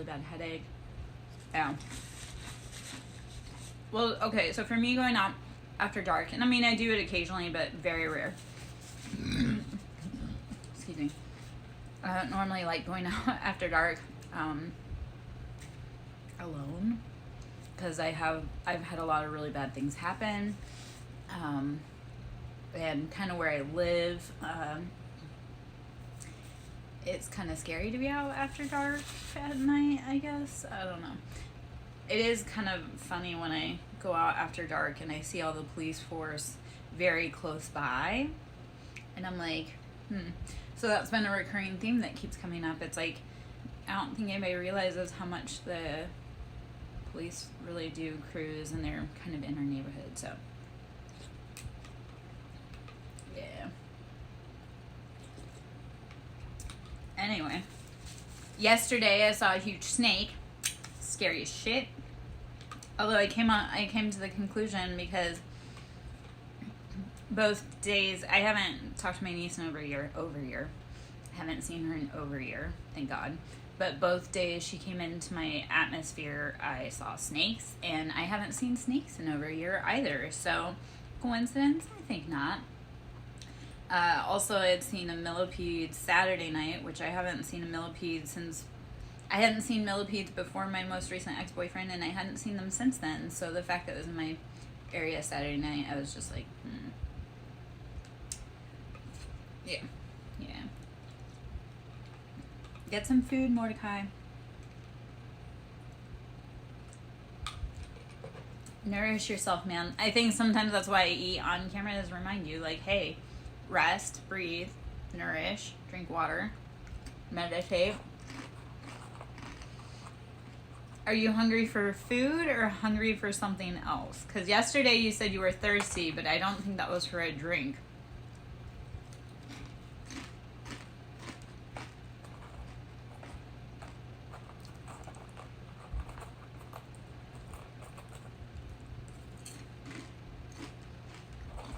really bad headache. Yeah. Well, okay, so for me going out after dark, and I mean, I do it occasionally, but very rare. Excuse me. I don't normally like going out after dark alone, because I've had a lot of really bad things happen. And kind of where I live, it's kind of scary to be out after dark at night, I guess. I don't know. It is kind of funny when I go out after dark and I see all the police force very close by. And I'm like, So that's been a recurring theme that keeps coming up. It's like, I don't think anybody realizes how much the police really do cruise, and they're kind of in our neighborhood, so. Yeah. Anyway. Yesterday I saw a huge snake. Scary as shit. Although I came to the conclusion because both days, I haven't talked to my niece in over a year. I haven't seen her in over a year, thank God. But both days she came into my atmosphere, I saw snakes, and I haven't seen snakes in over a year either. So, coincidence? I think not. Also, I had seen a millipede Saturday night, which I haven't seen a millipede since... I hadn't seen millipedes before my most recent ex-boyfriend, and I hadn't seen them since then. So the fact that it was in my area Saturday night, I was just like, Yeah. Get some food, Mordecai. Nourish yourself, man. I think sometimes that's why I eat on camera, is to remind you, like, hey, rest, breathe, nourish, drink water, meditate. Are you hungry for food or hungry for something else? Because yesterday you said you were thirsty, but I don't think that was for a drink.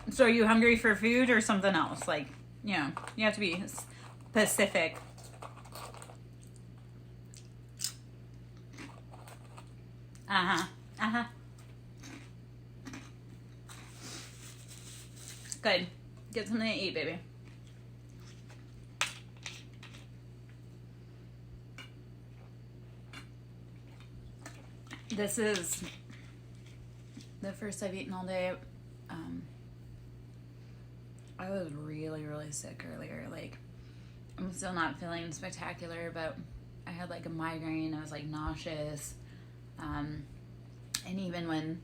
So are you hungry for food or something else? Like, you have to be specific. Good. Get something to eat, baby. This is the first I've eaten all day. I was really, really sick earlier. Like, I'm still not feeling spectacular, but I had like a migraine. I was like nauseous. And even when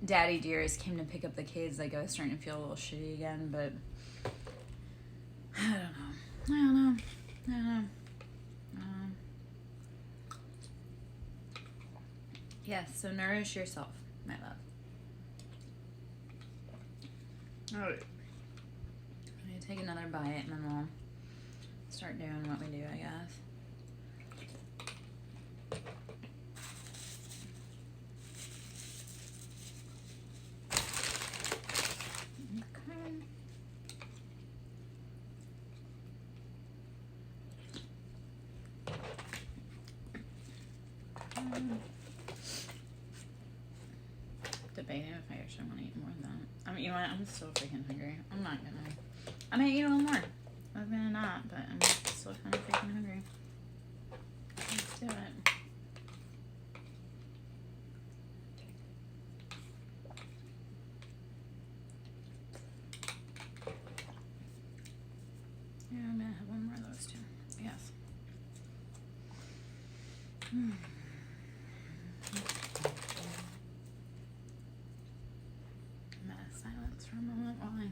Daddy Dearest came to pick up the kids, like, I was starting to feel a little shitty again, but I don't know. Yes, so nourish yourself, my love. All right. I'm going to take another bite, and then we'll start doing what we do, I guess. Debating if I actually want to eat more than that. I mean, you know what? I'm still freaking hungry. I'm not gonna. I might eat a little more. I was gonna not, but I'm still kind of freaking hungry. Let's do it. Yeah, I'm gonna have one more of those too. Yes. I'm gonna silence for a moment while I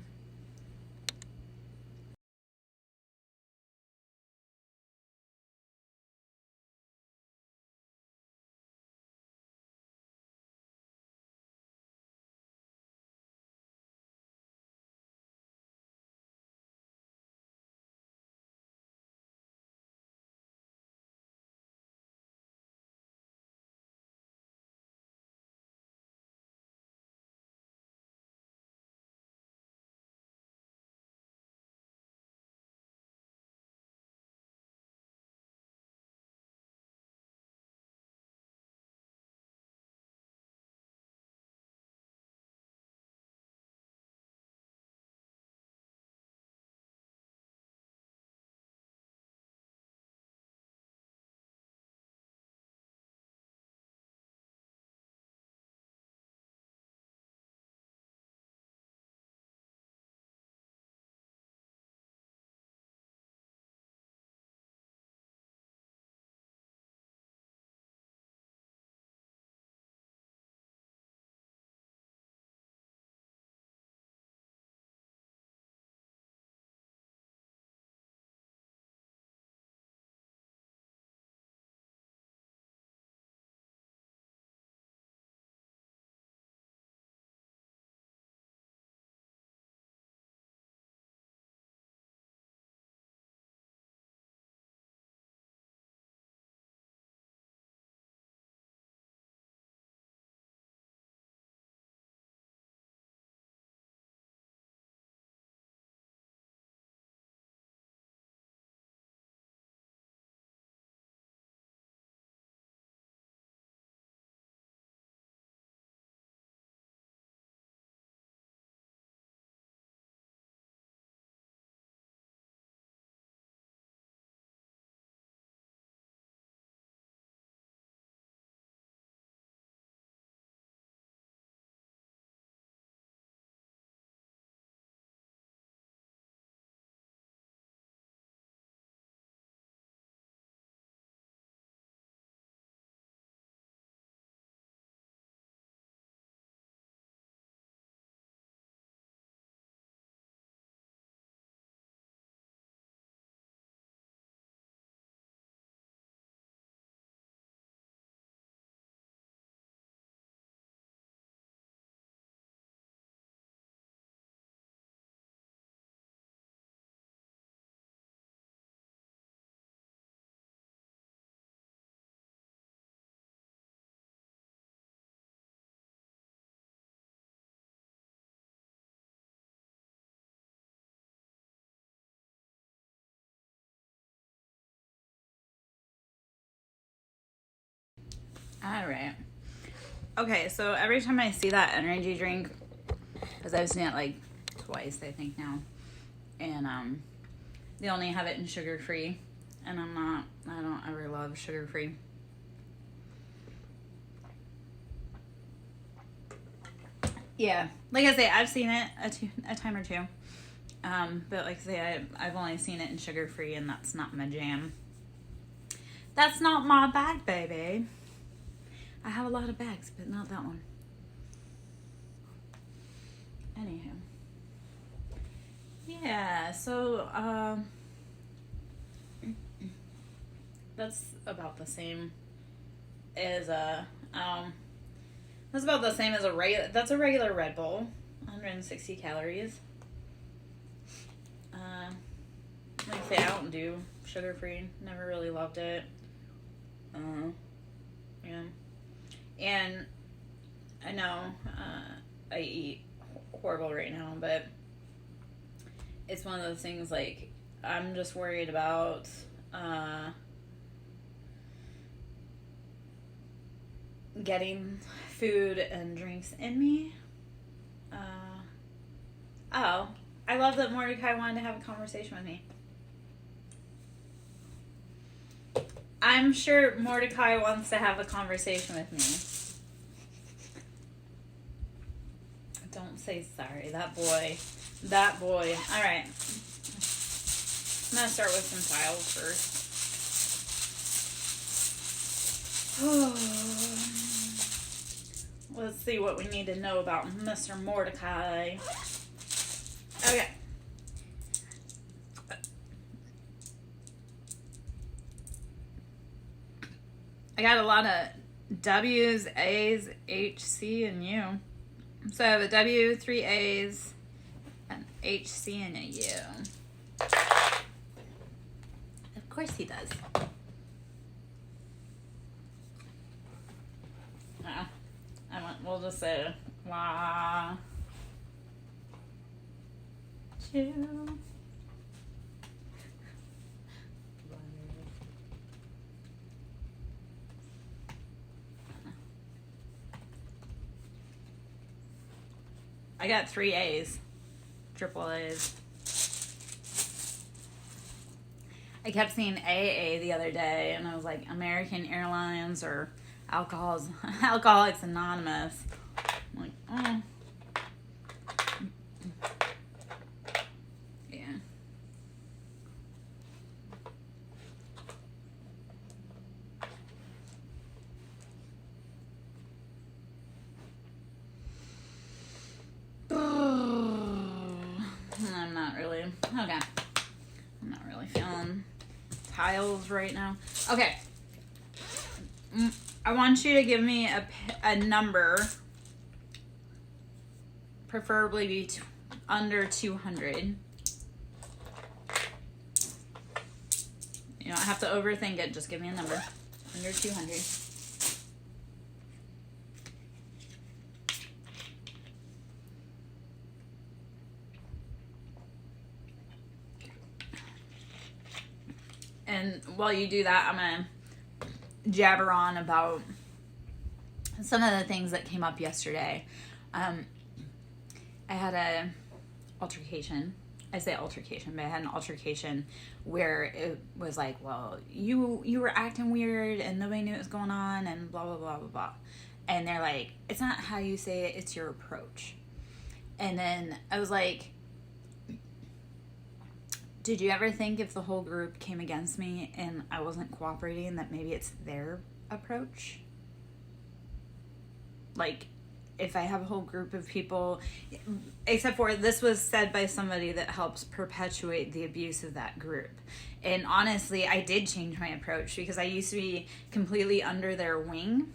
All right. Okay, so every time I see that energy drink, because I've seen it like twice, I think now, and they only have it in sugar free, and I don't ever love sugar free. Yeah, like I say, I've seen it a time or two, but like I say, I've only seen it in sugar free, and that's not my jam. That's not my bag, baby. I have a lot of bags, but not that one. Anywho. Yeah, so, that's about the same as that's about the same as that's a regular Red Bull. 160 calories. Like I say, I don't do sugar free. Never really loved it. Yeah. And I know I eat horrible right now, but it's one of those things like I'm just worried about getting food and drinks in me. Oh, I love that Mordecai wanted to have a conversation with me. I'm sure Mordecai wants to have a conversation with me. Don't say sorry. That boy. All right. I'm going to start with some tiles first. Let's see what we need to know about Mr. Mordecai. Okay. I got a lot of W's, A's, H, C, and U. So I have a W, 3 A's, an H, C, and a U. Of course he does. We'll just say la. 2. I got 3 A's. Triple A's. I kept seeing AA the other day, and I was like, American Airlines or Alcoholics Anonymous. I'm like, oh. Yeah. I'm not really, okay. I'm not really feeling tiles right now. Okay. I want you to give me a number, preferably be under 200. You don't have to overthink it. Just give me a number. Under 200. And while you do that, I'm going to jabber on about some of the things that came up yesterday. I had a altercation. I say altercation, but I had an altercation where it was like, well, you were acting weird and nobody knew what was going on and blah, blah, blah, blah, blah. And they're like, it's not how you say it, it's your approach. And then I was like, did you ever think if the whole group came against me and I wasn't cooperating that maybe it's their approach? Like, if I have a whole group of people, except for this was said by somebody that helps perpetuate the abuse of that group. And honestly, I did change my approach because I used to be completely under their wing.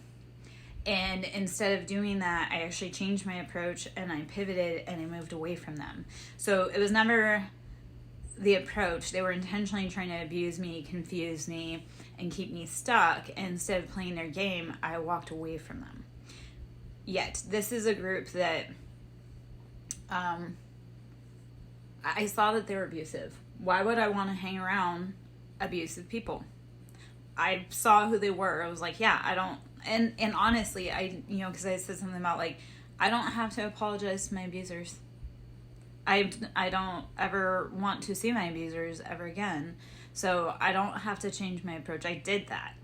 And instead of doing that, I actually changed my approach and I pivoted and I moved away from them. So it was never the approach. They were intentionally trying to abuse me, confuse me, and keep me stuck. And instead of playing their game, I walked away from them. Yet, this is a group that I saw that they were abusive. Why would I want to hang around abusive people? I saw who they were. I was like, yeah, I don't, And honestly, because I said something about, like, I don't have to apologize to my abusers. I don't ever want to see my abusers ever again. So I don't have to change my approach. I did that.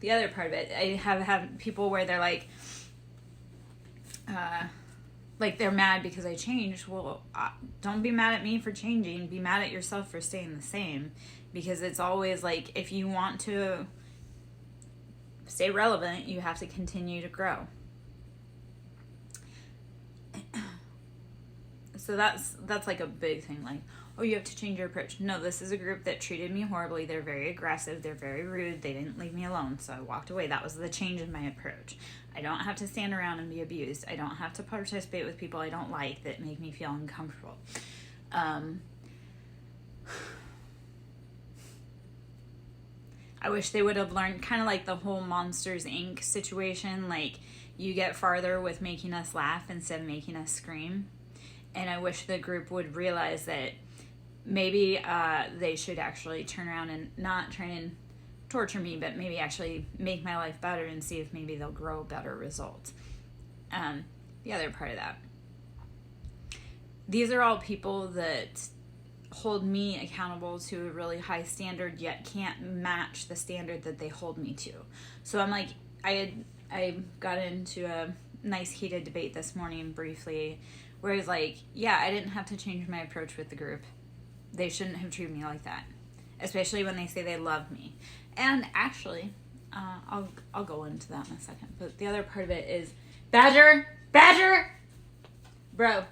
The other part of it, I have had people where they're like they're mad because I changed. Well, don't be mad at me for changing. Be mad at yourself for staying the same. Because it's always like, if you want to stay relevant, you have to continue to grow. So that's like a big thing. Like, oh, you have to change your approach. No, this is a group that treated me horribly. They're very aggressive. They're very rude. They didn't leave me alone. So I walked away. That was the change in my approach. I don't have to stand around and be abused. I don't have to participate with people I don't like that make me feel uncomfortable. I wish they would have learned, kind of like the whole Monsters, Inc. situation. Like, you get farther with making us laugh instead of making us scream. And I wish the group would realize that maybe they should actually turn around and not try and torture me, but maybe actually make my life better and see if maybe they'll grow better results. The other part of that. These are all people that hold me accountable to a really high standard, yet can't match the standard that they hold me to. So I'm like, I got into a nice heated debate this morning briefly, where it's like, yeah, I didn't have to change my approach with the group. They shouldn't have treated me like that, especially when they say they love me. And actually, I'll go into that in a second. But the other part of it is, Badger, bro.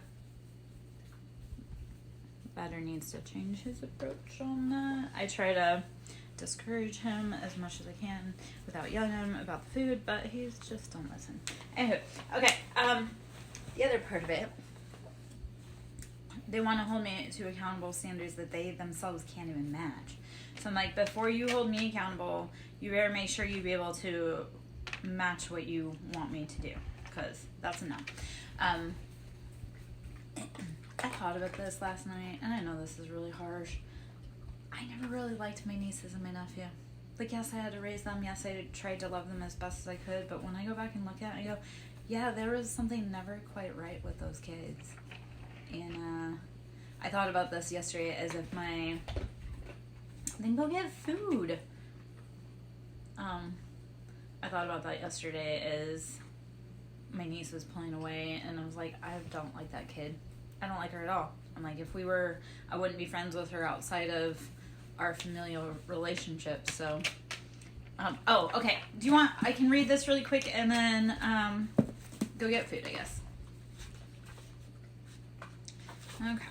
Badger needs to change his approach on that. I try to discourage him as much as I can without yelling at him about the food, but he's just don't listen. Anywho, okay. The other part of it, they want to hold me to accountable standards that they themselves can't even match. So I'm like, before you hold me accountable, you better make sure you be able to match what you want me to do, because that's enough. I thought about this last night, and I know this is really harsh. I never really liked my nieces and my nephew. Like, yes, I had to raise them. Yes, I tried to love them as best as I could. But when I go back and look at it, I go, yeah, there was something never quite right with those kids. And I thought about this yesterday as if then go get food. I thought about that yesterday as my niece was pulling away, and I was like, I don't like that kid. I don't like her at all. I'm like, I wouldn't be friends with her outside of our familial relationship. So, okay. I can read this really quick and then go get food, I guess. Okay.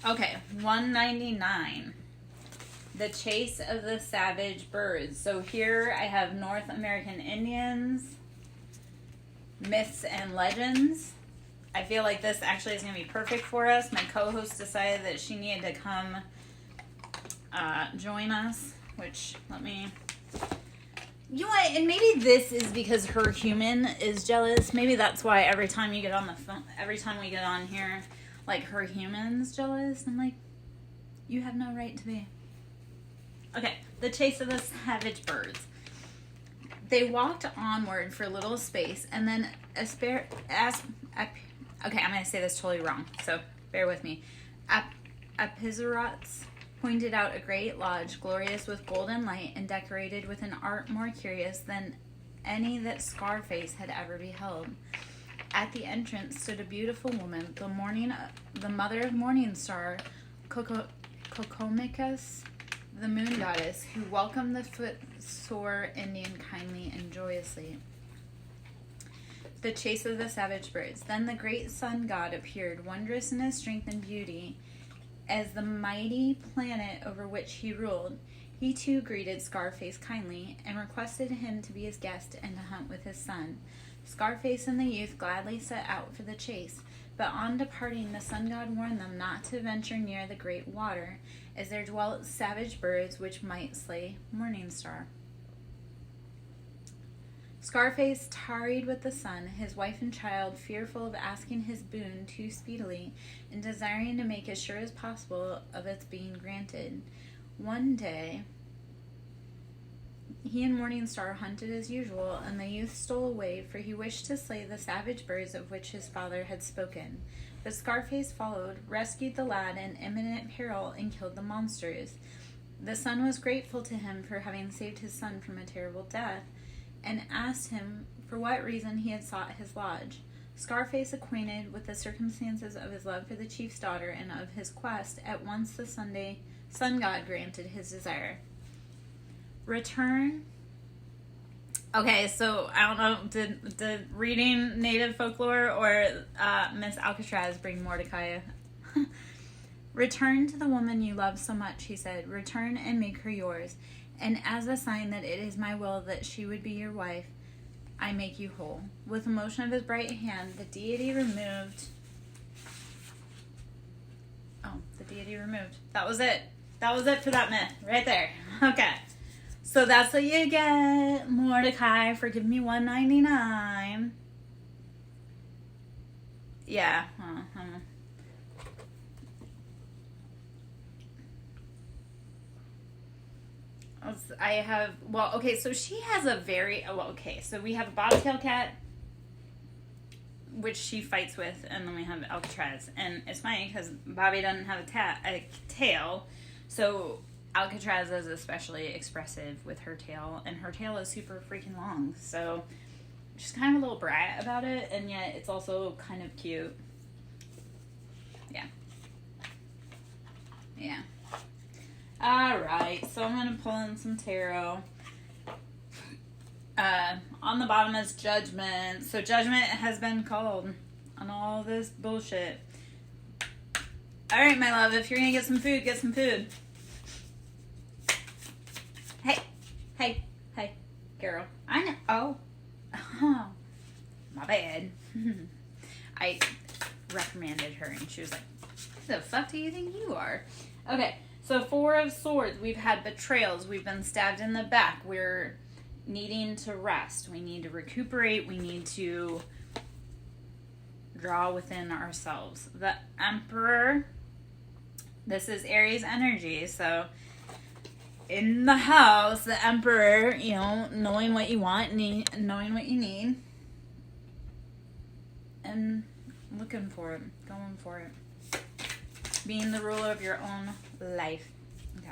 Okay, 199. The Chase of the Savage Birds. So here I have North American Indians, myths and legends. I feel like this actually is going to be perfect for us. My co-host decided that she needed to come join us, which you know what, and maybe this is because her human is jealous. Maybe that's why every time you get on the phone, every time we get on here, like, her human's jealous. I'm like, you have no right to be. Okay, the Chase of the Savage Birds. They walked onward for a little space, and then okay, I'm going to say this totally wrong, so bear with me. Apizarots pointed out a great lodge, glorious with golden light and decorated with an art more curious than any that Scarface had ever beheld. At the entrance stood a beautiful woman, the mother of Morningstar, Kokomicus, the moon goddess, who welcomed the footsore Indian kindly and joyously. The Chase of the Savage Birds. Then the great sun god appeared, wondrous in his strength and beauty, as the mighty planet over which he ruled. He too greeted Scarface kindly, and requested him to be his guest and to hunt with his son. Scarface and the youth gladly set out for the chase, but on departing the sun god warned them not to venture near the great water, as there dwelt savage birds which might slay Morningstar. Scarface tarried with the sun, his wife and child, fearful of asking his boon too speedily, and desiring to make as sure as possible of its being granted. One day, he and Morning Star hunted as usual, and the youth stole away, for he wished to slay the savage birds of which his father had spoken. But Scarface followed, rescued the lad in imminent peril, and killed the monsters. The son was grateful to him for having saved his son from a terrible death, and asked him for what reason he had sought his lodge. Scarface, acquainted with the circumstances of his love for the chief's daughter and of his quest, at once the sun god granted his desire. Return. Okay, so I don't know, did reading native folklore or Miss Alcatraz bring Mordecai? Return to the woman you love so much, he said. Return and make her yours. And as a sign that it is my will that she would be your wife, I make you whole. With a motion of his bright hand, the deity removed. That was it. That was it for that myth, right there. Okay. So that's what you get, Mordecai, for giving me $1.99. Yeah. I have, well, okay, so she has a very, so we have a bobtail cat, which she fights with, and then we have Alcatraz. And it's funny because Bobby doesn't have a tail, so Alcatraz is especially expressive with her tail, and her tail is super freaking long, so she's kind of a little brat about it, and yet it's also kind of cute. Yeah. Alright, so I'm going to pull in some tarot. On the bottom is Judgment. So Judgment has been called on all this bullshit. Alright, my love, if you're going to get some food, get some food. Hey, girl. I know. Oh, my bad. I reprimanded her and she was like, who the fuck do you think you are? Okay, so 4 of Swords. We've had betrayals. We've been stabbed in the back. We're needing to rest. We need to recuperate. We need to draw within ourselves. The Emperor. This is Aries energy, so in the house, the Emperor, knowing what you want, knowing what you need, and looking for it, going for it. Being the ruler of your own life. Okay.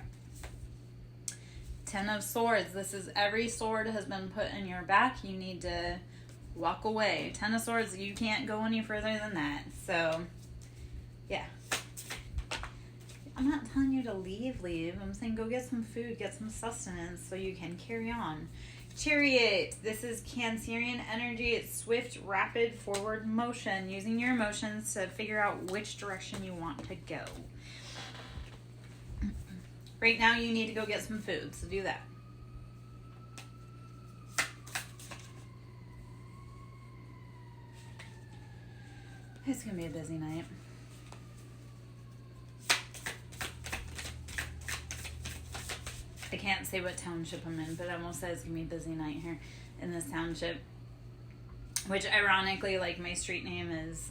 10 of Swords. This is every sword has been put in your back. You need to walk away. 10 of Swords, you can't go any further than that. So, yeah. I'm not telling you to leave. I'm saying go get some food, get some sustenance so you can carry on. Chariot. This is Cancerian energy. It's swift, rapid, forward motion. Using your emotions to figure out which direction you want to go. Right now you need to go get some food, so do that. It's going to be a busy night. I can't say what township I'm in, but I almost said it's going to be a busy night here in this township. Which, ironically, like, my street name is,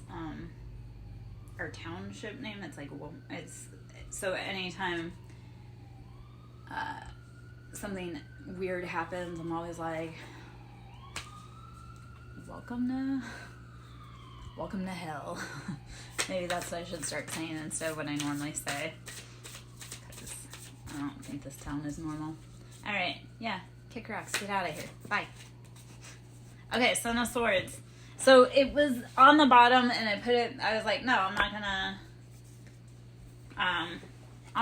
or township name, it's like, so anytime something weird happens, I'm always like, welcome to hell. Maybe that's what I should start saying instead of what I normally say. I don't think this town is normal. Alright, yeah. Kick rocks. Get out of here. Bye. Okay, so no Swords. So it was on the bottom and I was like, no, I'm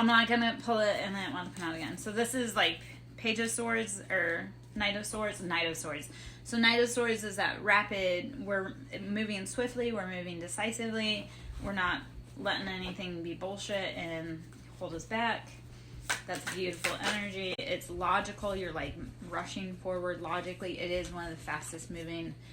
not gonna pull it, and then it wants to come out again. So this is like Page of Swords or Knight of Swords. So Knight of Swords is that rapid, we're moving swiftly, we're moving decisively, we're not letting anything be bullshit and hold us back. That's beautiful energy. It's logical. You're like rushing forward logically. It is one of the fastest moving